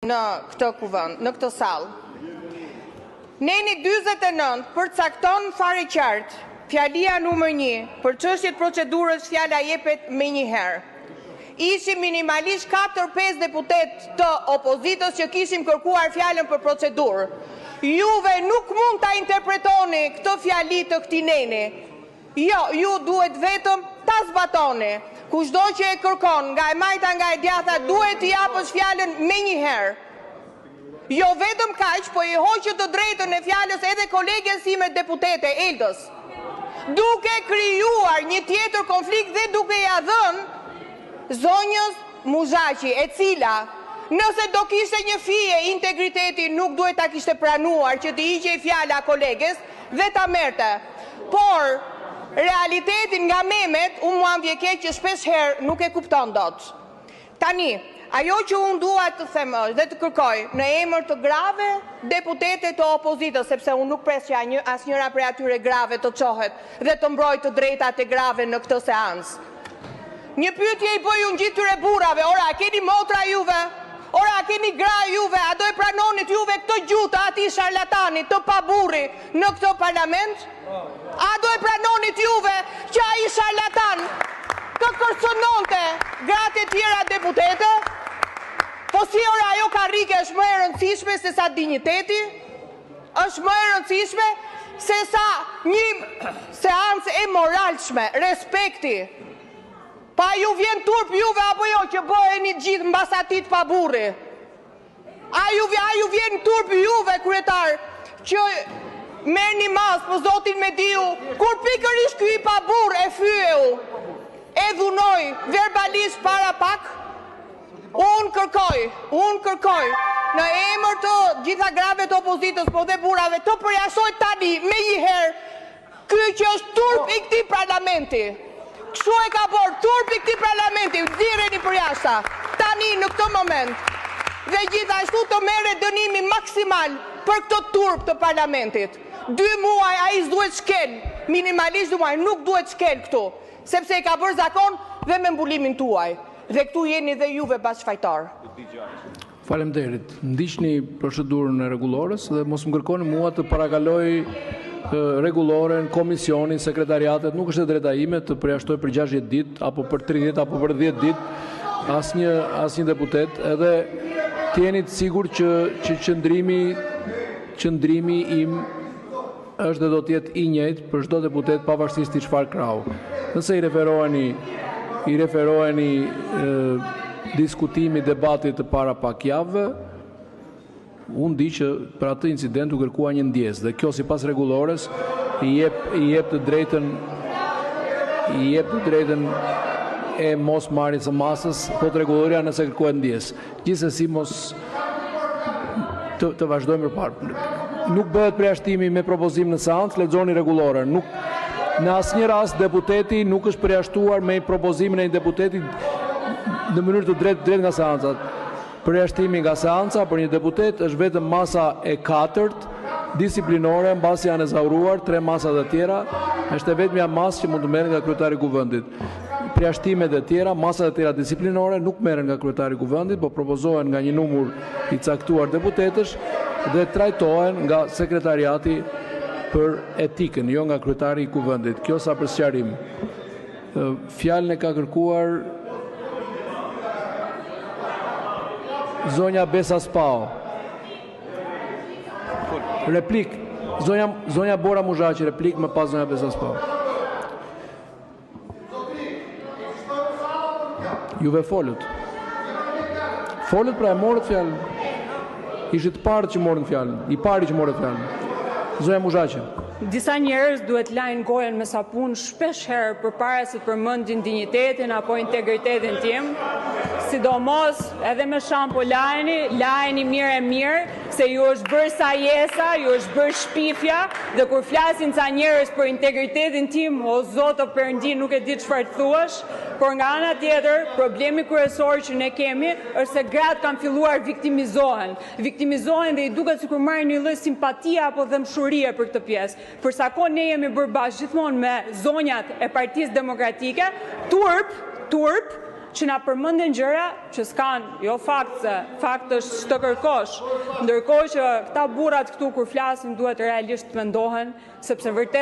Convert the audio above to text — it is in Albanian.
në këtë kuvend, në këtë sallë. Neni 49 përcakton fare qartë fjalia numër 1 për çështjet procedurës fjala jepet me një herë. Ishim minimalisht 4-5 deputet të opozitës që kishim kërkuar fjalën për procedurë. Juve nuk mund ta interpretoni këtë fjali të këtij neni. Jo, ju duhet vetëm ta zbatoni. Kushdo që e kërkon nga e majta nga e djatha duhet t'i japësh fjalën me një herë. Jo vetëm kaq, po i hoqë të drejtën e fjalës edhe koleges sime deputete, Eldës, duke krijuar një tjetër konflikt dhe duke ja dhënë zonjës Muzhaqi, e cila, nëse do kishte një fije integriteti, nuk duhet ta kishte pranuar që t'i hiqej fjala koleges dhe ta merrte. Por realitetin nga memet, unë mua m'vjen keq që shpesh herë nuk e kupton dot. Tani, ajo që unë dua të them dhe të kërkoj në emër të grave deputete të opozitës, sepse unë nuk presja asnjëra prej atyre grave të çohet dhe të mbrojë të drejtat e grave në këtë seancë. Një pyetje i bëj unë gjithë tyre burrave, ora, a keni motra juve? Ora, a keni gra juve? A do e pranonit juve këtë gjutë ati sharlatani të paburri në këtë parlament? A do e pranonit juve që ai sharlatan të kërcënonte gratë e tjera deputete? Po si ora ajo karrike është më e rëndësishme se sa dinjiteti? Është më e rëndësishme se sa një seancë e moralshme, respekti. Pa ju vjen turp juve apo jo që bëheni gjithë mbasatit pa burri? A ju vjen turp juve, kryetar, që merrni mas për zotin Mediu, kur pikërisht ky pa burr e fyeu, e dhunoi verbalisht para pak? Unë kërkoj në emër të gjitha grave të opozitës, po dhe burrave, të përjashtoj tani me një herë ky që është turp i këtij parlamenti. Kështu e ka bërë turp i këtij parlamenti, nxirreni përjashta tani në këtë moment. Dhe gjithashtu të merret dënimi maksimal për këtë turp të parlamentit. 2 muaj ai s'duhet shkel, minimalisht 2 muaj, nuk duhet shkel këtu, sepse e ka bërë zakon dhe me mbulimin tuaj. Dhe këtu jeni dhe juve bashkëfajtar. Faleminderit. Ndiqni procedurën e rregullores dhe mos më kërkoni mua të parakaloj rregulloren, komisionin, sekretariatet. Nuk është e drejta ime të përjashtoj për 60 ditë apo për 30 apo për 10 ditë asnjë deputet, edhe të jeni të sigurt që qëndrimi im është dhe do të jetë i njëjtë për çdo deputet pavarësisht i çfarë krahu. Nëse i referoheni diskutimi, debatit të para pak javëve, unë di që për atë incident u kërkua një ndjes, dhe kjo sipas rregullores i jep të drejtën e mos marrjes së masës, thot rregulloria nëse kërkohet ndjes. Gjithsesi mos të vazhdojmë përpara. Nuk bëhet përjashtimi me propozim në seancë, lexoni rregulloren. Në asnjë rast deputeti nuk është përjashtuar me propozimin e një deputeti në mënyrë të drejtë nga seancat. Përjashtimi nga seanca për një deputet është vetëm masa e 4 disiplinore, mbasi janë ezauruar 3 masat e tjera, është vetëm masë që mund të merren nga kryetari i kuvendit. Përjashtimet e tjera, masat e tjera disiplinore nuk merren nga kryetari i kuvendit, por propozohen nga një numër i caktuar deputetësh dhe trajtohen nga sekretariati për etikën, jo nga kryetari i kuvendit. Kjo sa për sqarim. Fjalën e ka kërkuar zonja Besa Spao. Replik. Zonja Bora Muzhaqi, replik më pas zonja Besa Spao. Juve folët. Folët pra e morët fjalën. Ishit parë që morën fjalën. I pari që morët fjalën. Zonja Muzhaqi. Disa njerëz duhet lajnë gojen me sapun shpesh herë përpara se të përmendin dinjitetin apo integritetin tim. Sidomos edhe me shampo lajni mirë, se ju është bërë sajesa, ju është bërë shpifja, dhe kur flasin ca njerëz për integritetin tim, o Zot o Perëndi, nuk e di çfarë të thuash, por nga ana tjetër, problemi kryesor që ne kemi është se gratë kanë filluar viktimizohen dhe i duket sikur marrin një lloj simpatie apo dëmshurie për këtë pjesë. Për sa kohë ne jemi bërë bashkë gjithmonë me zonjat e Partisë Demokratike, turp që na përmendin gjëra që s'kan, jo fakt se fakt është të kërkosh, ndërkohë që këta burrat këtu kur flasin duhet realisht të mendohen, sepse vërtet